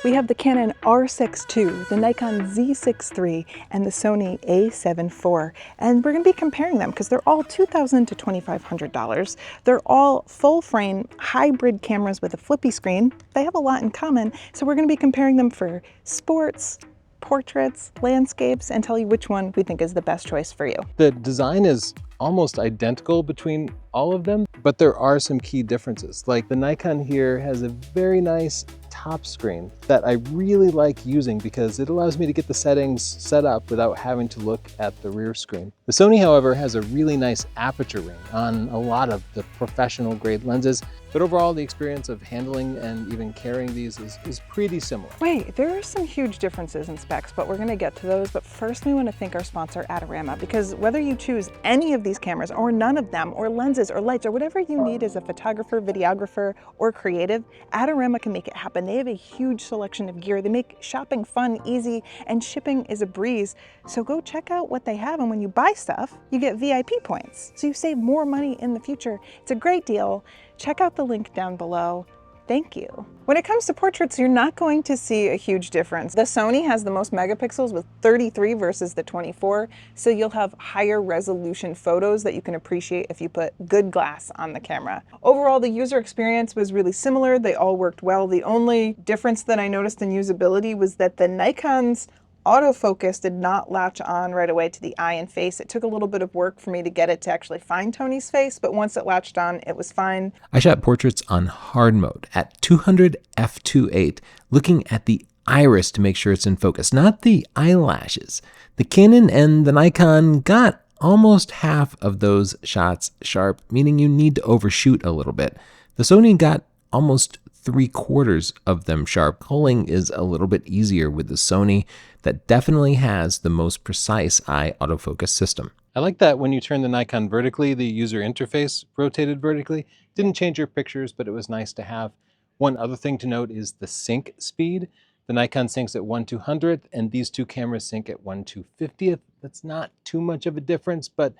We have the Canon R6 II, the Nikon Z6 III, and the Sony A7 IV. And we're going to be comparing them because they're all $2,000 to $2,500. They're all full-frame hybrid cameras with a flippy screen. They have a lot in common, so we're going to be comparing them for sports, portraits, landscapes, and tell you which one we think is the best choice for you. The design is almost identical between all of them, but there are some key differences. Like the Nikon here has a very nice top screen that I really like using because it allows me to get the settings set up without having to look at the rear screen. The Sony, however, has a really nice aperture range on a lot of the professional grade lenses, but overall the experience of handling and even carrying these is pretty similar. Wait, there are some huge differences in specs, but we're going to get to those. But first we want to thank our sponsor, Adorama, because whether you choose any of these cameras or none of them, or lenses or lights or whatever you need as a photographer, videographer, or creative, Adorama can make it happen. They have a huge selection of gear. They make shopping fun, easy, and shipping is a breeze. So go check out what they have, and when you buy stuff, you get VIP points. So you save more money in the future. It's a great deal. Check out the link down below. Thank you. When it comes to portraits, you're not going to see a huge difference. The Sony has the most megapixels with 33 versus the 24, so you'll have higher resolution photos that you can appreciate if you put good glass on the camera. Overall, the user experience was really similar. They all worked well. The only difference that I noticed in usability was that the Nikon's autofocus did not latch on right away to the eye and face. It took a little bit of work for me to get it to actually find Tony's face, but once it latched on, it was fine. I shot portraits on hard mode at 200 f2.8, looking at the iris to make sure it's in focus, not the eyelashes. The Canon and the Nikon got almost half of those shots sharp, meaning you need to overshoot a little bit. The Sony got almost 3/4 of them sharp. Culling is a little bit easier with the Sony that definitely has the most precise eye autofocus system. I like that when you turn the Nikon vertically, the user interface rotated vertically. Didn't change your pictures, but it was nice to have. One other thing to note is the sync speed. The Nikon syncs at 1/200th, and these two cameras sync at 1/250th. That's not too much of a difference, but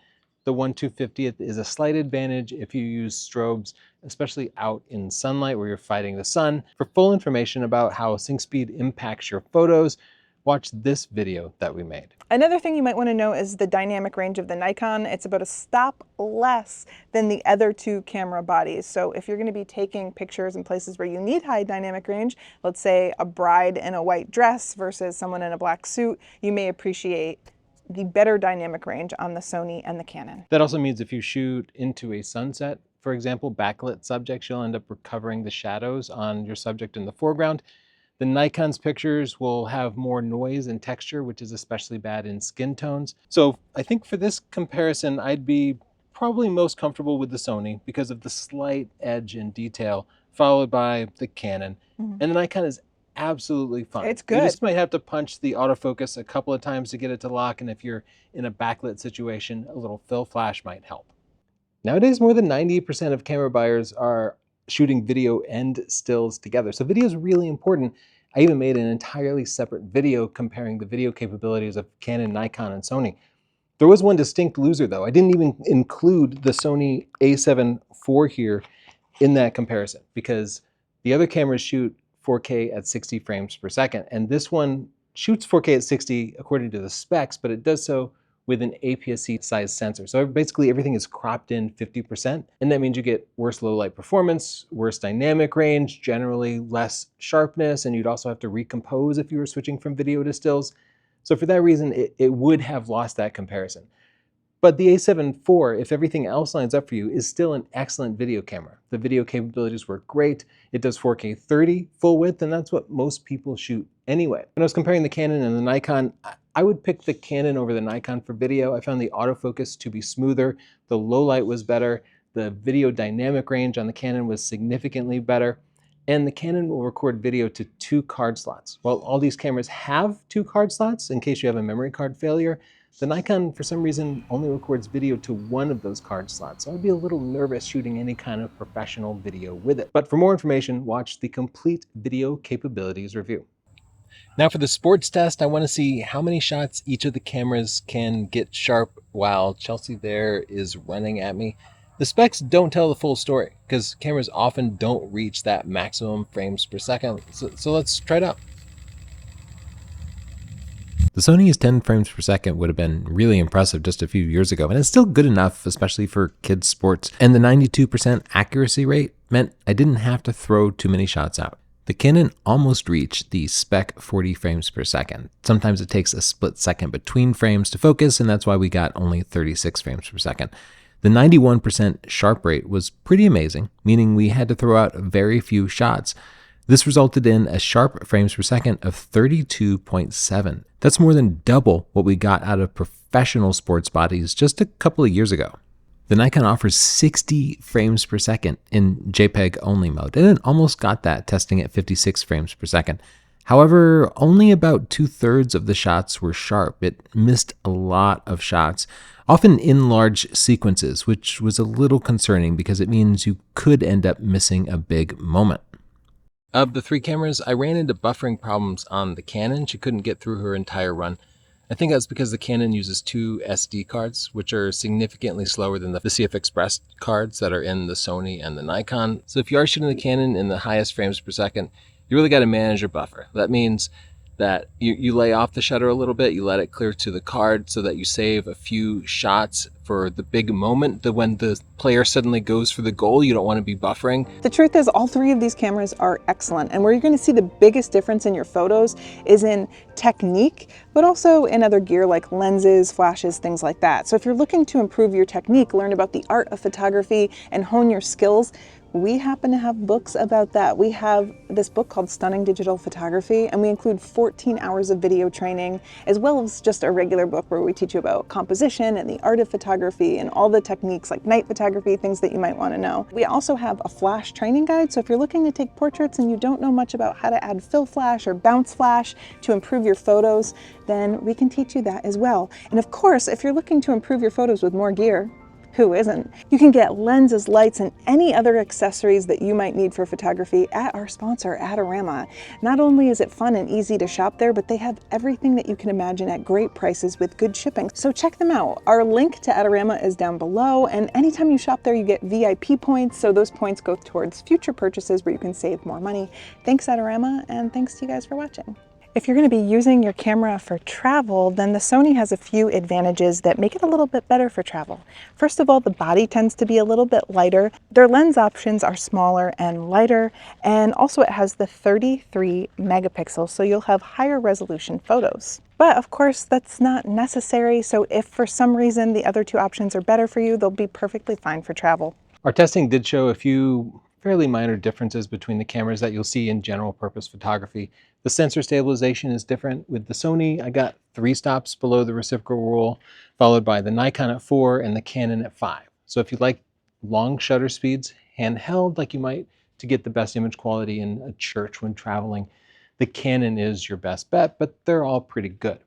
the 1/250th is a slight advantage if you use strobes, especially out in sunlight where you're fighting the sun. For full information about how sync speed impacts your photos, watch this video that we made. Another thing you might want to know is the dynamic range of the Nikon. It's about a stop less than the other two camera bodies. So if you're going to be taking pictures in places where you need high dynamic range, let's say a bride in a white dress versus someone in a black suit, you may appreciate the better dynamic range on the Sony and the Canon. That also means if you shoot into a sunset, for example, backlit subjects, you'll end up recovering the shadows on your subject in the foreground. The Nikon's pictures will have more noise and texture, which is especially bad in skin tones. So I think for this comparison, I'd be probably most comfortable with the Sony because of the slight edge and detail, followed by the Canon. And the Nikon is absolutely fine. It's good. You just might have to punch the autofocus a couple of times to get it to lock, and if you're in a backlit situation, a little fill flash might help. Nowadays, more than 90% of camera buyers are shooting video and stills together. So video is really important. I even made an entirely separate video comparing the video capabilities of Canon, Nikon, and Sony. There was one distinct loser though. I didn't even include the Sony A7 IV here in that comparison because the other cameras shoot 4K at 60 frames per second. And this one shoots 4K at 60 according to the specs, but it does so with an APS-C size sensor. So basically everything is cropped in 50%, and that means you get worse low light performance, worse dynamic range, generally less sharpness, and you'd also have to recompose if you were switching from video to stills. So for that reason, it would have lost that comparison. But the A7 IV, if everything else lines up for you, is still an excellent video camera. The video capabilities work great. It does 4K 30 full width, and that's what most people shoot anyway. When I was comparing the Canon and the Nikon, I would pick the Canon over the Nikon for video. I found the autofocus to be smoother, the low light was better, the video dynamic range on the Canon was significantly better, and the Canon will record video to 2 card slots. While all these cameras have 2 card slots in case you have a memory card failure, the Nikon, for some reason, only records video to 1 of those card slots, so I'd be a little nervous shooting any kind of professional video with it. But for more information, watch the complete video capabilities review. Now for the sports test, I want to see how many shots each of the cameras can get sharp while Chelsea there is running at me. The specs don't tell the full story because cameras often don't reach that maximum frames per second. So let's try it out. The Sony's 10 frames per second would have been really impressive just a few years ago, and it's still good enough, especially for kids' sports. And the 92% accuracy rate meant I didn't have to throw too many shots out. The Canon almost reached the spec 40 frames per second. Sometimes it takes a split second between frames to focus, and that's why we got only 36 frames per second. The 91% sharp rate was pretty amazing, meaning we had to throw out very few shots. This resulted in a sharp frames per second of 32.7. That's more than double what we got out of professional sports bodies just a couple of years ago. The Nikon offers 60 frames per second in JPEG only mode, and it almost got that testing at 56 frames per second. However, only about 2/3 of the shots were sharp. It missed a lot of shots, often in large sequences, which was a little concerning because it means you could end up missing a big moment. Of the 3 cameras, I ran into buffering problems on the Canon. She couldn't get through her entire run. I think that's because the Canon uses 2 SD cards, which are significantly slower than the CF Express cards that are in the Sony and the Nikon. So if you are shooting the Canon in the highest frames per second, you really got to manage your buffer. That means that you lay off the shutter a little bit, you let it clear to the card so that you save a few shots for the big moment, that when the player suddenly goes for the goal, you don't want to be buffering. The truth is all 3 of these cameras are excellent, and where you're going to see the biggest difference in your photos is in technique, but also in other gear like lenses, flashes, things like that. So if you're looking to improve your technique, learn about the art of photography, and hone your skills, we happen to have books about that. We have this book called Stunning Digital Photography, and we include 14 hours of video training, as well as just a regular book where we teach you about composition and the art of photography and all the techniques like night photography, things that you might want to know. We also have a flash training guide, so if you're looking to take portraits and you don't know much about how to add fill flash or bounce flash to improve your photos, then we can teach you that as well. And of course, if you're looking to improve your photos with more gear, who isn't? You can get lenses, lights, and any other accessories that you might need for photography at our sponsor, Adorama. Not only is it fun and easy to shop there, but they have everything that you can imagine at great prices with good shipping. So check them out. Our link to Adorama is down below, and anytime you shop there, you get VIP points, so those points go towards future purchases where you can save more money. Thanks, Adorama, and thanks to you guys for watching. If you're going to be using your camera for travel, then the Sony has a few advantages that make it a little bit better for travel. First of all, the body tends to be a little bit lighter. Their lens options are smaller and lighter, and also it has the 33 megapixels, so you'll have higher resolution photos. But of course, that's not necessary, so if for some reason the other 2 options are better for you, they'll be perfectly fine for travel. Our testing did show a few fairly minor differences between the cameras that you'll see in general purpose photography. The sensor stabilization is different. With the Sony, I got 3 stops below the reciprocal rule, followed by the Nikon at 4 and the Canon at 5. So if you like long shutter speeds, handheld, like you might to get the best image quality in a church when traveling, the Canon is your best bet, but they're all pretty good.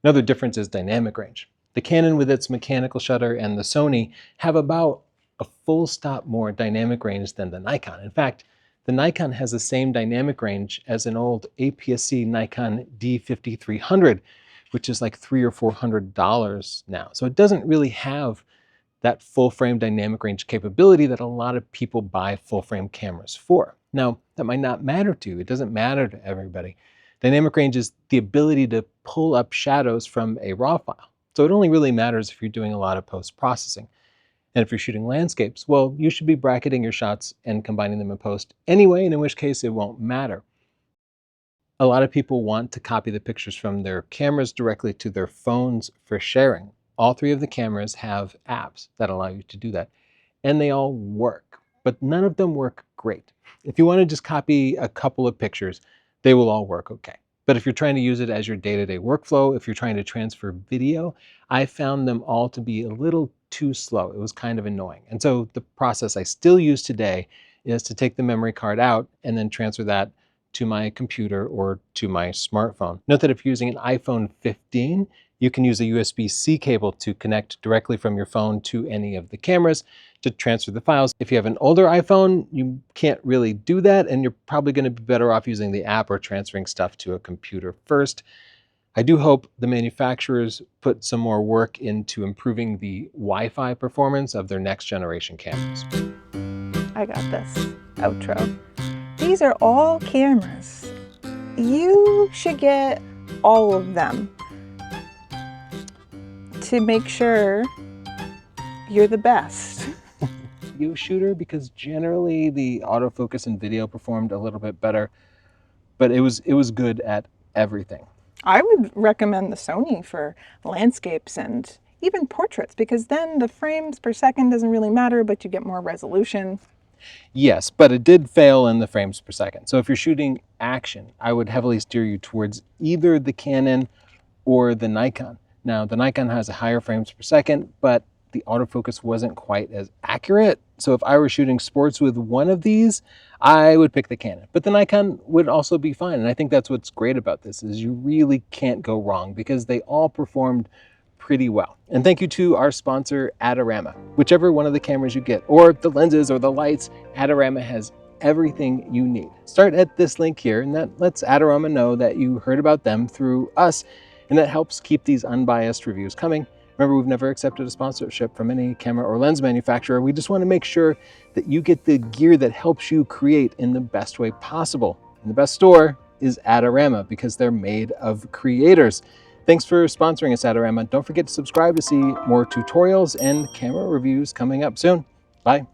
Another difference is dynamic range. The Canon with its mechanical shutter and the Sony have about a full stop more dynamic range than the Nikon. In fact, the Nikon has the same dynamic range as an old APS-C Nikon D5300, which is like $300 or $400 now. So it doesn't really have that full frame dynamic range capability that a lot of people buy full frame cameras for. Now, that might not matter to you. It doesn't matter to everybody. Dynamic range is the ability to pull up shadows from a RAW file. So it only really matters if you're doing a lot of post-processing. And if you're shooting landscapes, well, you should be bracketing your shots and combining them in post anyway, and in which case it won't matter. A lot of people want to copy the pictures from their cameras directly to their phones for sharing. All 3 of the cameras have apps that allow you to do that, and they all work, but none of them work great. If you want to just copy a couple of pictures, they will all work okay. But if you're trying to use it as your day-to-day workflow, if you're trying to transfer video, I found them all to be a little too slow. It was kind of annoying. And so the process I still use today is to take the memory card out and then transfer that to my computer or to my smartphone. Note that if you're using an iPhone 15, you can use a USB-C cable to connect directly from your phone to any of the cameras to transfer the files. If you have an older iPhone, you can't really do that, and you're probably going to be better off using the app or transferring stuff to a computer first. I do hope the manufacturers put some more work into improving the Wi-Fi performance of their next generation cameras. I got this outro. These are all cameras. You should get all of them. to make sure you're the best. Video shooter, because generally the autofocus and video performed a little bit better, but it was good at everything. I would recommend the Sony for landscapes and even portraits, because then the frames per second doesn't really matter, but you get more resolution. Yes, but it did fail in the frames per second. So if you're shooting action, I would heavily steer you towards either the Canon or the Nikon. Now, the Nikon has a higher frames per second, but the autofocus wasn't quite as accurate. So if I were shooting sports with one of these, I would pick the Canon. But the Nikon would also be fine. And I think that's what's great about this, is you really can't go wrong because they all performed pretty well. And thank you to our sponsor, Adorama. Whichever one of the cameras you get, or the lenses or the lights, Adorama has everything you need. Start at this link here, and that lets Adorama know that you heard about them through us, and that helps keep these unbiased reviews coming. Remember, we've never accepted a sponsorship from any camera or lens manufacturer. We just want to make sure that you get the gear that helps you create in the best way possible. And the best store is Adorama, because they're made of creators. Thanks for sponsoring us, Adorama. Don't forget to subscribe to see more tutorials and camera reviews coming up soon. Bye.